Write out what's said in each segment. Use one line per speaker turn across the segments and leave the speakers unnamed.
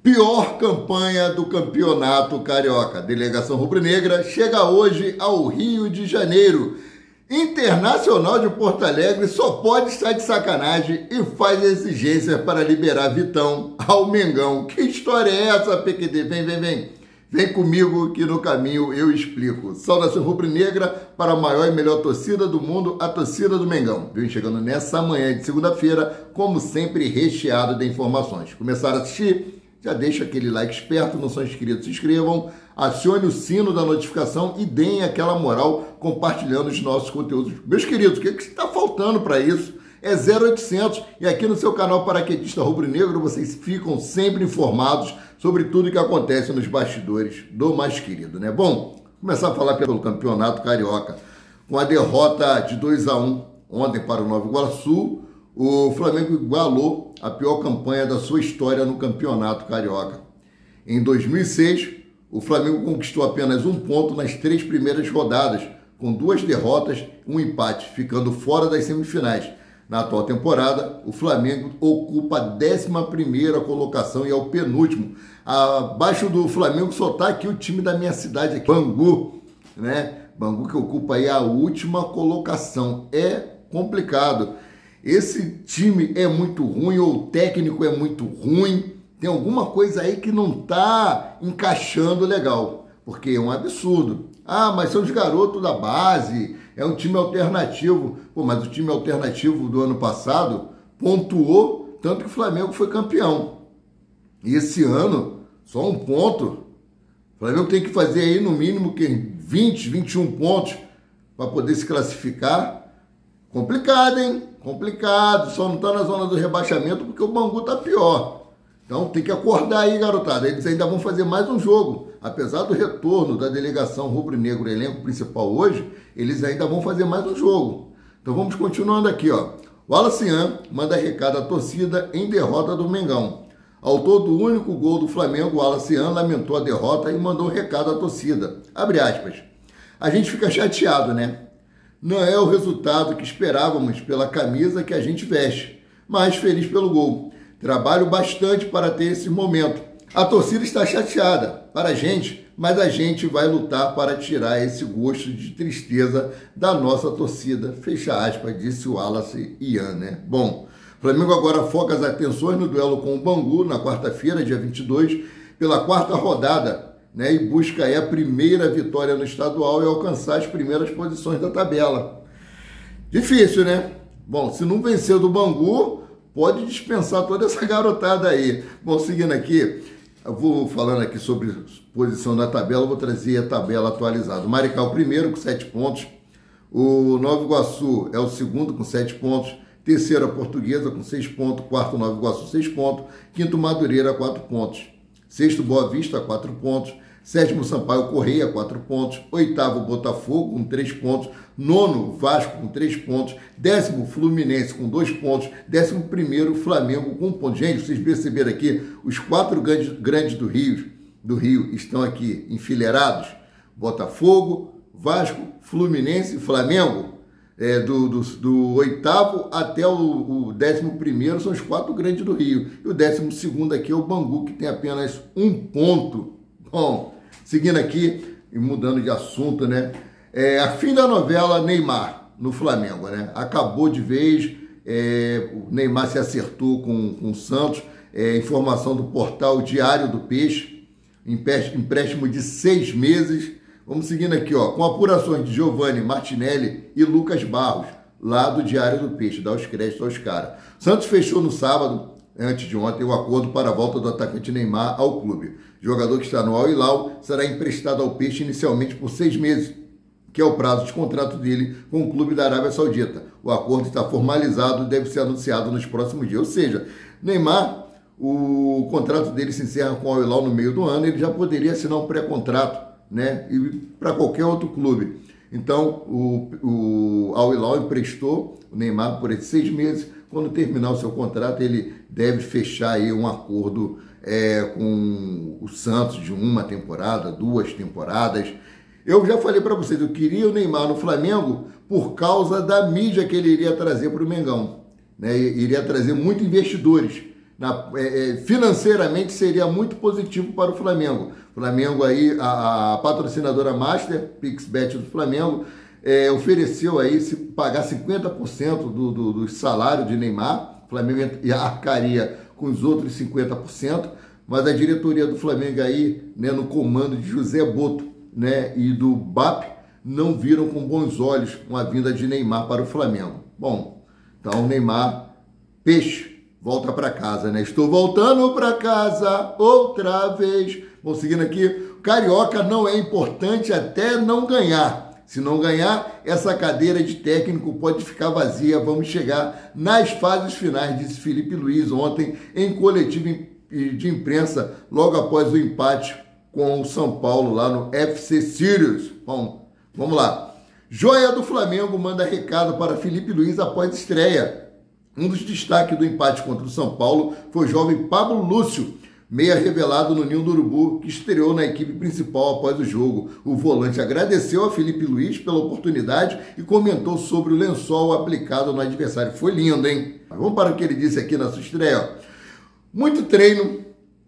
Pior campanha do Campeonato Carioca. A delegação rubro-negra chega hoje ao Rio de Janeiro. Internacional de Porto Alegre só pode estar de sacanagem e faz exigência para liberar Vitão ao Mengão. Que história é essa, PQD? Vem. Vem comigo que no caminho eu explico. Saudação rubro-negra para a maior e melhor torcida do mundo, a torcida do Mengão. Vem chegando nessa manhã de segunda-feira, como sempre, recheado de informações. Começaram a assistir? Já deixa aquele like esperto, não são inscritos, se inscrevam, acione o sino da notificação e deem aquela moral compartilhando os nossos conteúdos. Meus queridos, o que está faltando para isso? É 0800 e aqui no seu canal Paraquedista Rubro-Negro vocês ficam sempre informados sobre tudo que acontece nos bastidores do mais querido, né? Bom, começar a falar pelo Campeonato Carioca. Com a derrota de 2-1 ontem para o Nova Iguaçu, o Flamengo igualou a pior campanha da sua história no Campeonato Carioca. Em 2006, o Flamengo conquistou apenas um ponto nas 3 primeiras rodadas, com 2 derrotas e um empate, ficando fora das semifinais. Na atual temporada, o Flamengo ocupa a 11ª colocação e é o penúltimo. Abaixo do Flamengo só está aqui o time da minha cidade, aqui, Bangu, né? Bangu que ocupa aí a última colocação. É complicado. Esse time é muito ruim, ou o técnico é muito ruim, tem alguma coisa aí que não está encaixando legal, porque é um absurdo. Ah, mas são os garotos da base, é um time alternativo. Pô, mas o time alternativo do ano passado pontuou, tanto que o Flamengo foi campeão. E esse ano, só um ponto. O Flamengo tem que fazer aí no mínimo 20, 21 pontos para poder se classificar. Complicado, hein? Complicado, só não está na zona do rebaixamento porque o Bangu está pior. Então tem que acordar aí, garotada. Eles ainda vão fazer mais um jogo. Apesar do retorno da delegação rubro-negro, elenco principal hoje, eles ainda vão fazer mais um jogo. Então vamos continuando aqui, ó. O Wallace manda recado à torcida em derrota do Mengão. Autor do único gol do Flamengo, o Wallace lamentou a derrota e mandou um recado à torcida. Abre aspas. A gente fica chateado, né? Não é o resultado que esperávamos pela camisa que a gente veste, mas feliz pelo gol. Trabalho bastante para ter esse momento. A torcida está chateada para a gente, mas a gente vai lutar para tirar esse gosto de tristeza da nossa torcida. Fecha aspas, disse o Wallace Ian, né? Bom, o Flamengo agora foca as atenções no duelo com o Bangu na quarta-feira, dia 22, pela 4ª rodada, né, e busca aí a primeira vitória no estadual e alcançar as primeiras posições da tabela. Difícil, né? Bom, se não vencer do Bangu, pode dispensar toda essa garotada aí. Bom, seguindo aqui, eu vou falando aqui sobre posição da tabela, vou trazer a tabela atualizada. O Maricá o primeiro com 7 pontos, o Nova Iguaçu é o segundo com 7 pontos, terceiro a Portuguesa com 6 pontos, quarto Nova Iguaçu 6 pontos, quinto Madureira 4 pontos, sexto Boa Vista 4 pontos, sétimo Sampaio Correia 4 pontos, oitavo Botafogo com 3 pontos, nono Vasco com 3 pontos, 10º Fluminense com 2 pontos, 11º Flamengo com 1 ponto. Gente, vocês perceberam aqui, os 4 grandes do Rio estão aqui enfileirados, Botafogo, Vasco, Fluminense e Flamengo. Do oitavo até o 11º são os 4 grandes do Rio. E o 12º aqui é o Bangu, que tem apenas 1 ponto. Bom, seguindo aqui e mudando de assunto, né? A fim da novela Neymar no Flamengo, né? Acabou de vez, o Neymar se acertou com o Santos. Informação do portal Diário do Peixe, empréstimo de 6 meses. Vamos seguindo aqui, ó, com apurações de Giovanni Martinelli e Lucas Barros, lá do Diário do Peixe, dá os créditos aos caras. Santos fechou no sábado, antes de ontem, o acordo para a volta do atacante Neymar ao clube. O jogador que está no Al Hilal será emprestado ao Peixe inicialmente por 6 meses, que é o prazo de contrato dele com o clube da Arábia Saudita. O acordo está formalizado e deve ser anunciado nos próximos dias. Ou seja, Neymar, o contrato dele se encerra com o Al Hilal no meio do ano, ele já poderia assinar um pré-contrato, né, e para qualquer outro clube. Então, o Al Hilal emprestou o Neymar por esses 6 meses. Quando terminar o seu contrato, ele deve fechar aí um acordo com o Santos de 1 temporada, 2 temporadas. Eu já falei para vocês, eu queria o Neymar no Flamengo por causa da mídia que ele iria trazer para o Mengão, né? Iria trazer muitos investidores. financeiramente seria muito positivo para o Flamengo. O Flamengo aí, a patrocinadora Master, PixBet do Flamengo, ofereceu aí se pagar 50% do salário de Neymar. O Flamengo arcaria com os outros 50%, mas a diretoria do Flamengo aí, né, no comando de José Boto, né, e do BAP, não viram com bons olhos uma vinda de Neymar para o Flamengo. Bom, então Neymar, peixe, volta para casa, né? Estou voltando para casa outra vez. Bom, seguindo aqui, Carioca não é importante até não ganhar. Se não ganhar, essa cadeira de técnico pode ficar vazia. Vamos chegar nas fases finais, disse Felipe Luiz ontem em coletiva de imprensa, logo após o empate com o São Paulo lá no FC Sirius. Bom, vamos lá. Joia do Flamengo manda recado para Felipe Luiz após estreia. Um dos destaques do empate contra o São Paulo foi o jovem Pablo Lúcio, meia revelado no Ninho do Urubu, que estreou na equipe principal após o jogo. O volante agradeceu a Felipe Luiz pela oportunidade e comentou sobre o lençol aplicado no adversário. Foi lindo, hein? Mas vamos para o que ele disse aqui na sua estreia. Muito treino,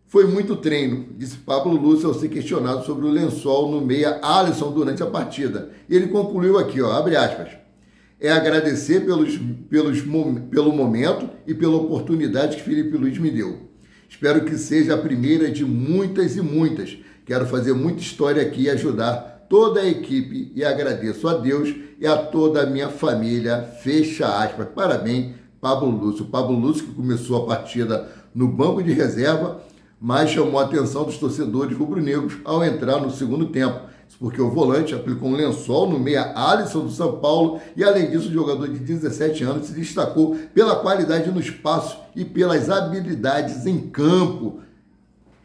foi muito treino, disse Pablo Lúcio ao ser questionado sobre o lençol no meia Alisson durante a partida. E ele concluiu aqui, ó, abre aspas. É agradecer pelo momento e pela oportunidade que Felipe Luiz me deu. Espero que seja a primeira de muitas e muitas. Quero fazer muita história aqui e ajudar toda a equipe e agradeço a Deus e a toda a minha família. Fecha aspas. Parabéns, Pablo Lúcio. Pablo Lúcio que começou a partida no banco de reserva, mas chamou a atenção dos torcedores rubro-negros ao entrar no segundo tempo. Isso porque o volante aplicou um lençol no meia Alisson do São Paulo e, além disso, o jogador de 17 anos se destacou pela qualidade no espaço e pelas habilidades em campo.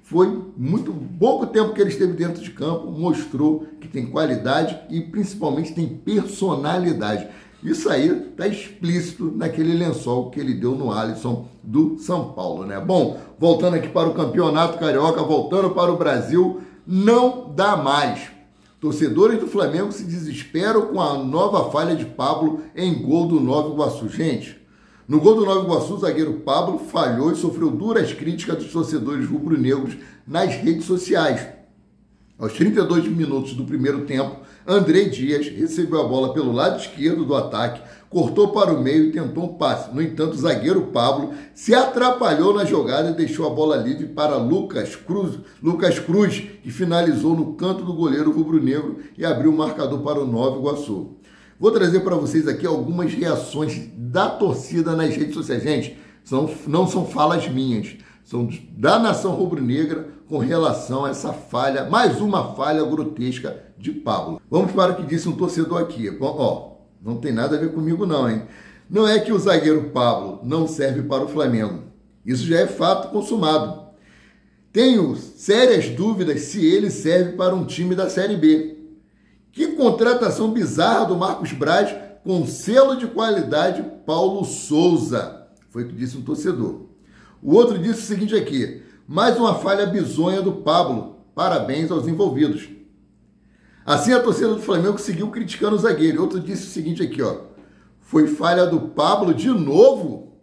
Foi muito pouco tempo que ele esteve dentro de campo, mostrou que tem qualidade e, principalmente, tem personalidade. Isso aí está explícito naquele lençol que ele deu no Alisson do São Paulo, né? Bom, voltando aqui para o Campeonato Carioca, voltando para o Brasil, não dá mais. Torcedores do Flamengo se desesperam com a nova falha de Pablo em gol do Nova Iguaçu. Gente, no gol do Nova Iguaçu, o zagueiro Pablo falhou e sofreu duras críticas dos torcedores rubro-negros nas redes sociais. Aos 32 minutos do primeiro tempo, André Dias recebeu a bola pelo lado esquerdo do ataque, cortou para o meio e tentou um passe. No entanto, o zagueiro Pablo se atrapalhou na jogada e deixou a bola livre para Lucas Cruz, que finalizou no canto do goleiro rubro-negro e abriu o marcador para o Nova Iguaçu. Vou trazer para vocês aqui algumas reações da torcida nas redes sociais. Gente, não são falas minhas, são da nação rubro-negra com relação a essa falha, mais uma falha grotesca de Pablo. Vamos para o que disse um torcedor aqui. Bom, ó, não tem nada a ver comigo não, hein? Não é que o zagueiro Pablo não serve para o Flamengo. Isso já é fato consumado. Tenho sérias dúvidas se ele serve para um time da Série B. Que contratação bizarra do Marcos Braz com selo de qualidade Paulo Souza. Foi o que disse um torcedor. O outro disse o seguinte aqui. Mais uma falha bizonha do Pablo. Parabéns aos envolvidos. Assim, a torcida do Flamengo seguiu criticando o zagueiro. Outro disse o seguinte aqui, ó. Foi falha do Pablo de novo?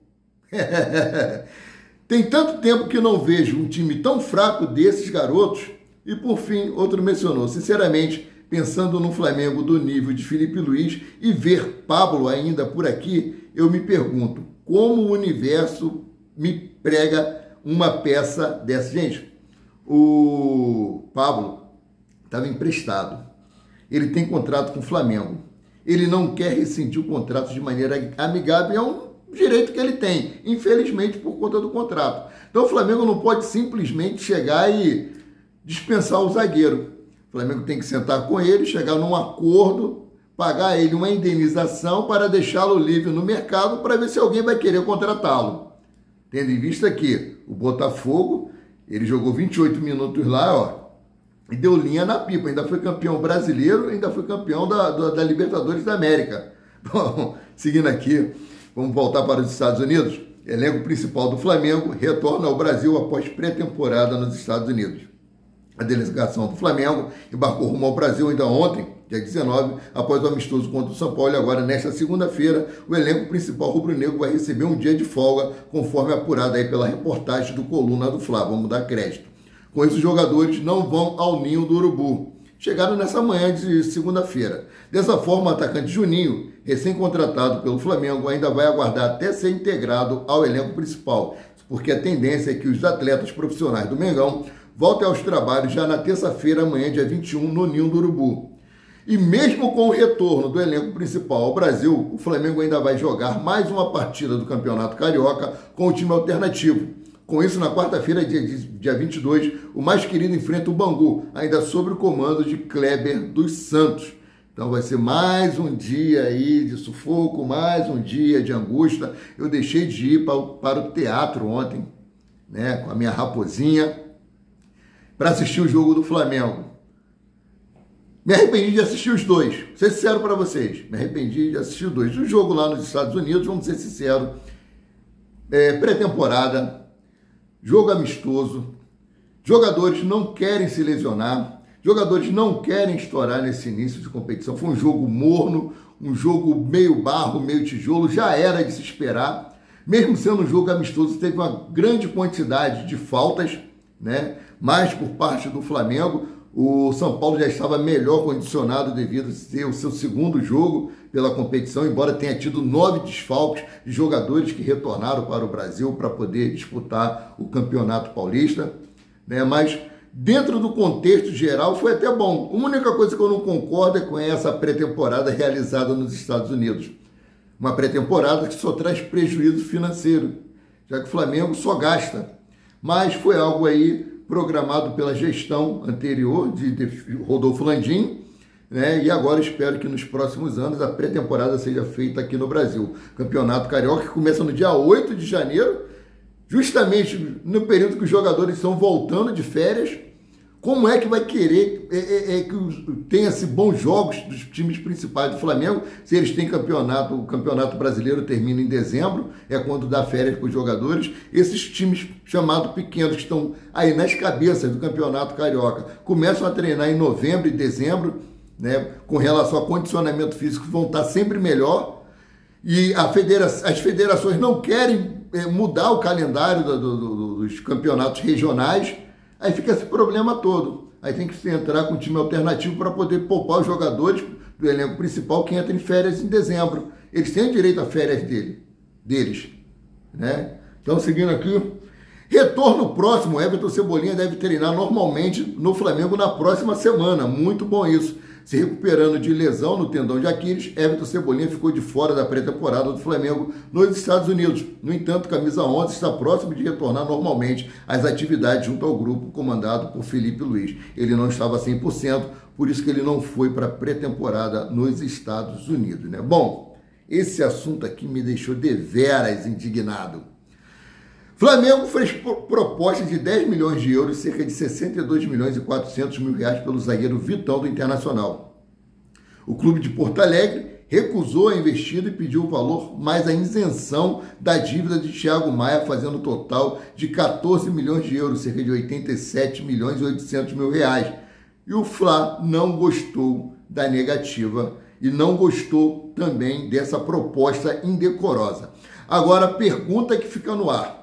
Tem tanto tempo que não vejo um time tão fraco desses garotos. E, por fim, outro mencionou. Sinceramente, pensando no Flamengo do nível de Felipe Luiz e ver Pablo ainda por aqui, eu me pergunto como o universo me prega uma peça dessa. Gente, o Pablo estava emprestado. Ele tem contrato com o Flamengo. Ele não quer rescindir o contrato de maneira amigável. É um direito que ele tem, infelizmente, por conta do contrato. Então, o Flamengo não pode simplesmente chegar e dispensar o zagueiro. O Flamengo tem que sentar com ele, chegar num acordo, pagar ele uma indenização para deixá-lo livre no mercado para ver se alguém vai querer contratá-lo. Tendo em vista que o Botafogo, ele jogou 28 minutos lá, ó, e deu linha na pipa, ainda foi campeão brasileiro, ainda foi campeão da Libertadores da América. Bom, seguindo aqui, vamos voltar para os Estados Unidos. Elenco principal do Flamengo retorna ao Brasil após pré-temporada nos Estados Unidos. A delegação do Flamengo embarcou rumo ao Brasil ainda ontem, dia 19, após o amistoso contra o São Paulo. E agora, nesta segunda-feira, o elenco principal rubro-negro vai receber um dia de folga, conforme apurado aí pela reportagem do Coluna do Fla. Vamos dar crédito. Com isso, os jogadores não vão ao Ninho do Urubu. Chegaram nessa manhã de segunda-feira. Dessa forma, o atacante Juninho, recém-contratado pelo Flamengo, ainda vai aguardar até ser integrado ao elenco principal, porque a tendência é que os atletas profissionais do Mengão voltem aos trabalhos já na terça-feira, amanhã, dia 21, no Ninho do Urubu. E mesmo com o retorno do elenco principal ao Brasil, o Flamengo ainda vai jogar mais uma partida do Campeonato Carioca com o time alternativo. Com isso, na quarta-feira, dia 22, o mais querido enfrenta o Bangu, ainda sob o comando de Kleber dos Santos. Então vai ser mais um dia aí de sufoco, mais um dia de angústia. Eu deixei de ir para o teatro ontem, né, com a minha raposinha, para assistir o jogo do Flamengo. Me arrependi de assistir os dois, vou ser sincero para vocês, me arrependi de assistir os dois. O jogo lá nos Estados Unidos, vamos ser sinceros, pré-temporada, jogo amistoso, jogadores não querem se lesionar, jogadores não querem estourar nesse início de competição. Foi um jogo morno, um jogo meio barro, meio tijolo, já era de se esperar. Mesmo sendo um jogo amistoso, teve uma grande quantidade de faltas, né? Mas por parte do Flamengo, o São Paulo já estava melhor condicionado devido a ser o seu segundo jogo pela competição, embora tenha tido 9 desfalques de jogadores que retornaram para o Brasil para poder disputar o Campeonato Paulista, né? Mas dentro do contexto geral foi até bom. A única coisa que eu não concordo é com essa pré-temporada realizada nos Estados Unidos. Uma pré-temporada que só traz prejuízo financeiro, já que o Flamengo só gasta. Mas foi algo aí programado pela gestão anterior de Rodolfo Landim, né? E agora espero que nos próximos anos a pré-temporada seja feita aqui no Brasil. Campeonato Carioca que começa no dia 8 de janeiro, justamente no período que os jogadores estão voltando de férias. Como é que vai querer que tenha-se bons jogos dos times principais do Flamengo, se eles têm campeonato? O Campeonato Brasileiro termina em dezembro, é quando dá férias para os jogadores. Esses times chamados pequenos, que estão aí nas cabeças do Campeonato Carioca, começam a treinar em novembro e dezembro, né, com relação ao condicionamento físico, vão estar sempre melhor. E as federações não querem mudar o calendário dos campeonatos regionais. Aí fica esse problema todo. Aí tem que se entrar com um time alternativo para poder poupar os jogadores do elenco principal que entra em férias em dezembro. Eles têm direito a férias deles, né? Então, seguindo aqui, retorno próximo, Everton Cebolinha deve treinar normalmente no Flamengo na próxima semana. Muito bom isso. Se recuperando de lesão no tendão de Aquiles, Everton Cebolinha ficou de fora da pré-temporada do Flamengo nos Estados Unidos. No entanto, camisa 11 está próximo de retornar normalmente às atividades junto ao grupo comandado por Felipe Luiz. Ele não estava 100%, por isso que ele não foi para a pré-temporada nos Estados Unidos, né? Bom, esse assunto aqui me deixou deveras indignado. Flamengo fez proposta de 10 milhões de euros, cerca de 62 milhões e 400 mil reais pelo zagueiro Vitão do Internacional. O clube de Porto Alegre recusou a investida e pediu o valor mais a isenção da dívida de Thiago Maia, fazendo um total de 14 milhões de euros, cerca de 87 milhões e 800 mil reais. E o Fla não gostou da negativa e não gostou também dessa proposta indecorosa. Agora, a pergunta que fica no ar.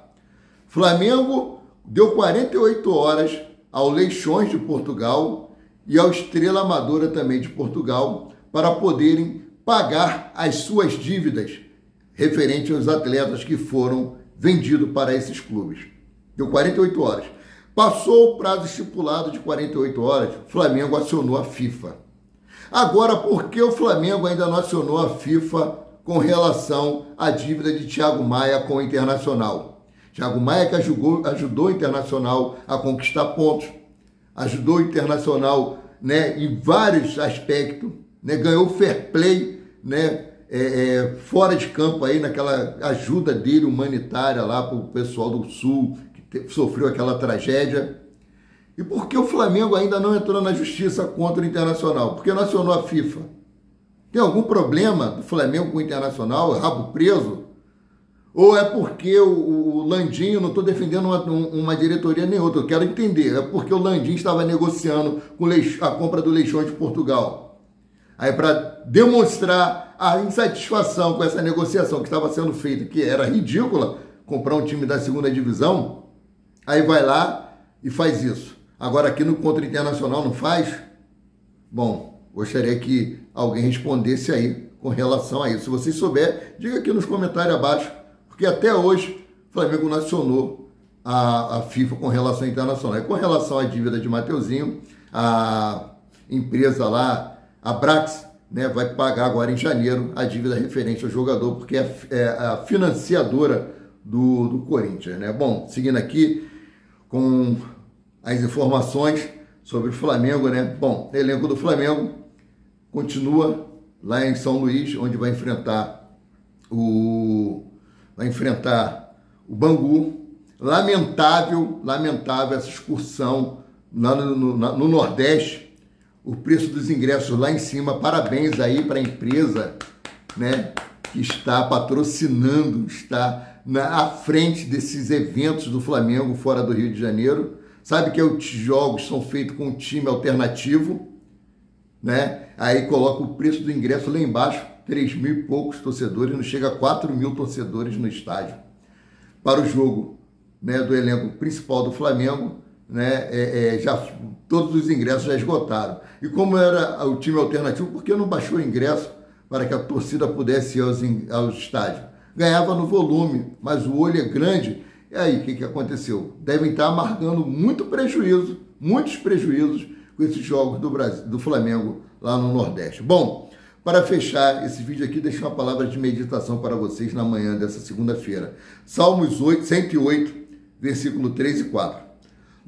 Flamengo deu 48 horas ao Leixões de Portugal e ao Estrela Amadora também de Portugal para poderem pagar as suas dívidas referente aos atletas que foram vendidos para esses clubes. Deu 48 horas. Passou o prazo estipulado de 48 horas, o Flamengo acionou a FIFA. Agora, por que o Flamengo ainda não acionou a FIFA com relação à dívida de Thiago Maia com o Internacional? Thiago Maia que ajudou o Internacional a conquistar pontos, ajudou o Internacional, né, em vários aspectos, né, ganhou o fair play, né, fora de campo aí, naquela ajuda dele humanitária lá para o pessoal do Sul que sofreu aquela tragédia. E por que o Flamengo ainda não entrou na justiça contra o Internacional? Porque não acionou a FIFA. Tem algum problema do Flamengo com o Internacional, rabo preso? Ou é porque o Landim, não estou defendendo uma diretoria nem outra, eu quero entender, é porque o Landim estava negociando com a compra do Leixões de Portugal. Aí para demonstrar a insatisfação com essa negociação que estava sendo feita, que era ridícula, comprar um time da segunda divisão, aí vai lá e faz isso. Agora aqui no Contra Internacional não faz? Bom, gostaria que alguém respondesse aí com relação a isso. Se vocês souberem, diga aqui nos comentários abaixo, porque até hoje o Flamengo não acionou a FIFA com relação ao Internacional. E com relação à dívida de Mateuzinho, a empresa lá, a Brax, né, vai pagar agora em janeiro a dívida referente ao jogador, porque é a financiadora do Corinthians, né? Bom, seguindo aqui com as informações sobre o Flamengo, né? Bom, o elenco do Flamengo continua lá em São Luís, onde vai enfrentar o Bangu. Lamentável essa excursão lá no Nordeste, o preço dos ingressos lá em cima. Parabéns aí para a empresa, né, que está patrocinando, está à frente desses eventos do Flamengo fora do Rio de Janeiro. Sabe que os jogos são feitos com um time alternativo, né? Aí coloca o preço do ingresso lá embaixo, 3.000 e poucos torcedores, não chega a 4.000 torcedores no estádio. Para o jogo, né, do elenco principal do Flamengo, né, já todos os ingressos já esgotaram. E como era o time alternativo, por que não baixou o ingresso para que a torcida pudesse ir aos estádios? Ganhava no volume, mas o olho é grande. E aí, o que aconteceu? Devem estar amargando muitos prejuízos com esses jogos do Flamengo lá no Nordeste. Bom, para fechar esse vídeo aqui, deixo uma palavra de meditação para vocês na manhã dessa segunda-feira. Salmos 108, versículo 3 e 4.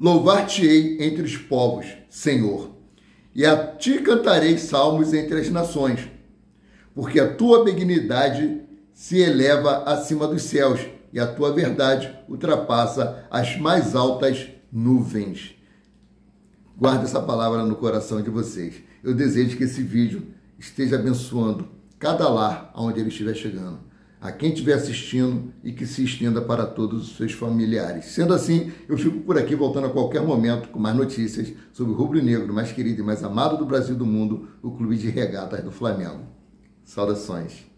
Louvar-te-ei entre os povos, Senhor, e a ti cantarei salmos entre as nações, porque a tua benignidade se eleva acima dos céus, e a tua verdade ultrapassa as mais altas nuvens. Guarda essa palavra no coração de vocês. Eu desejo que esse vídeo esteja abençoando cada lar aonde ele estiver chegando, a quem estiver assistindo, e que se estenda para todos os seus familiares. Sendo assim, eu fico por aqui, voltando a qualquer momento com mais notícias sobre o rubro-negro mais querido e mais amado do Brasil e do mundo, o Clube de Regatas do Flamengo. Saudações.